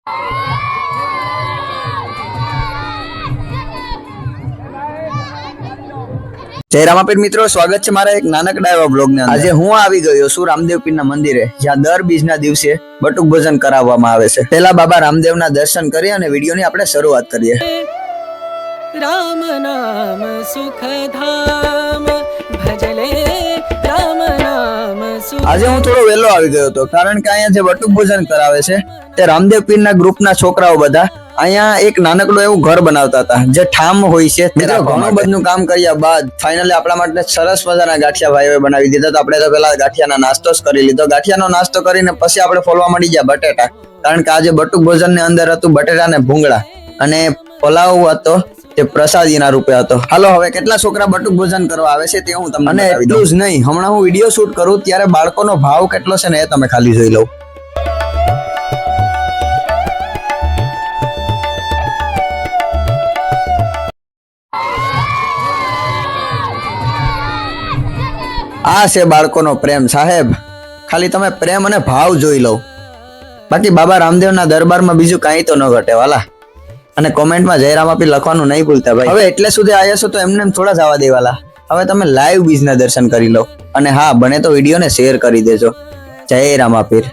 જય રામાપીર મિત્રો, સ્વાગત છે મારા એક નાનકડા એવા બ્લોગ ને. આજે હું આવી ગયો છું રામદેવ પીરના મંદિરે, જ્યાં દર બીજના દિવસે બટુક ભોજન કરાવવામાં આવે છે. પહેલા બાબા રામદેવના દર્શન કરીએ અને વિડીયોની આપણે શરૂઆત કરીએ. રામ નામ સુખધામ ભજલે રામ નામ સુખ. આજે હું થોડો વહેલો આવી ગયો હતો, કારણ કે અહીંયા જે બટુક ભોજન કરાવે છે તે રામદેવ પીરના ગ્રુપના છોકરાઓ બધા અહીંયા એક નાનકડું એવું ઘર બનાવતા હતા, જે ઠામ હોય છે. મિત્રો, ઘણું બધું કામ કર્યા બાદ ફાઇનલી આપણા માટે સરસ મજાના ગાંઠિયા ભાઈઓએ બનાવી દીધા. તો આપણે તો પેલા ગાંઠિયાનો નાસ્તો જ કરી લીધો. ગાંઠિયાનો નાસ્તો કરીને પછી આપણે ફોલવા મળી ગયા બટેટા, કારણ કે આજે બટુક ભોજન ની અંદર હતું બટેટા ને ભૂંગળા, અને પલાવ હતો તે પ્રસાદીના રૂપે હતો. હાલો, હવે કેટલા છોકરા બટુક ભોજન કરવા આવે છે તે હું તમને, અને એટલું જ નહીં, હમણાં હું વિડીયો શૂટ કરું ત્યારે બાળકોનો ભાવ કેટલો છે ને એ તમે ખાલી જોઈ લો. આ છે બાળકોનો પ્રેમ સાહેબ, ખાલી તમે પ્રેમ અને ભાવ જોઈ લો. બાકી બાબા રામદેવના દરબારમાં બીજું કાંઈ તો ન ઘટે વાલા. અને કોમેન્ટમાં જય રામાપીર લખવાનું નહીં ભૂલતા ભાઈ. હવે એટલે સુધી આવ્યા છો તો એમને થોડા જવા દેવાલા. હવે તમે લાઈવ બીજના દર્શન કરી લો, અને હા, બને તો વિડીયોને શેર કરી દેજો. જય રામાપીર.